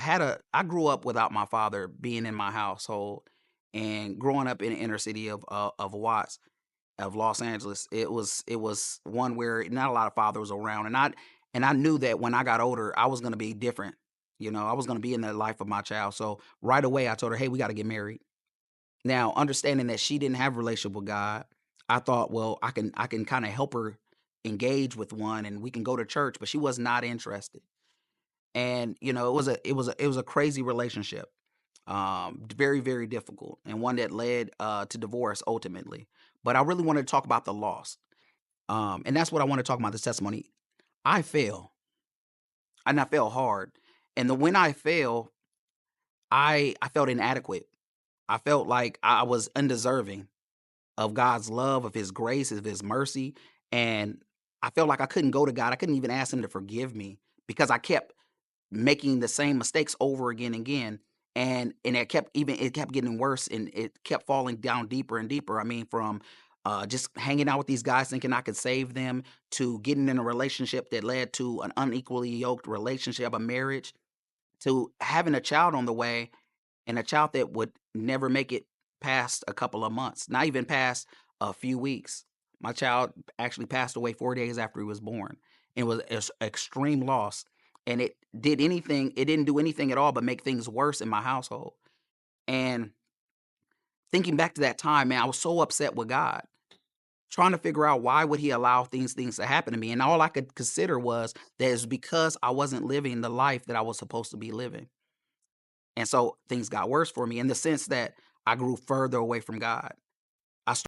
I grew up without my father being in my household, and growing up in the inner city of Watts, of Los Angeles. It was one where not a lot of fathers around, and I knew that when I got older, I was gonna be different. I was gonna be in the life of my child. So right away, I told her, "Hey, we got to get married." Now, understanding that she didn't have a relationship with God, I thought, well, I can kind of help her engage with one, and we can go to church. But she was not interested, and it was a crazy relationship, very very difficult, and one that led to divorce ultimately. But I really wanted to talk about the loss, and that's what I want to talk about. This testimony, I fell, and I fell hard, and when I fell, I felt inadequate. I felt like I was undeserving of God's love, of His grace, of His mercy, and I felt like I couldn't go to God. I couldn't even ask Him to forgive me because I kept making the same mistakes over again and again, and it kept getting worse, and it kept falling down deeper and deeper. I mean, from just hanging out with these guys thinking I could save them, to getting in a relationship that led to an unequally yoked relationship, a marriage, to having a child on the way, and a child that would never make it past a couple of months, not even past a few weeks. My child actually passed away 4 days after he was born. It was extreme loss, and it didn't do anything at all but make things worse in my household. And thinking back to that time, man, I was so upset with God, trying to figure out why would he allow things to happen to me, and all I could consider was that it's because I wasn't living the life that I was supposed to be living. And so things got worse for me in the sense that I grew further away from God.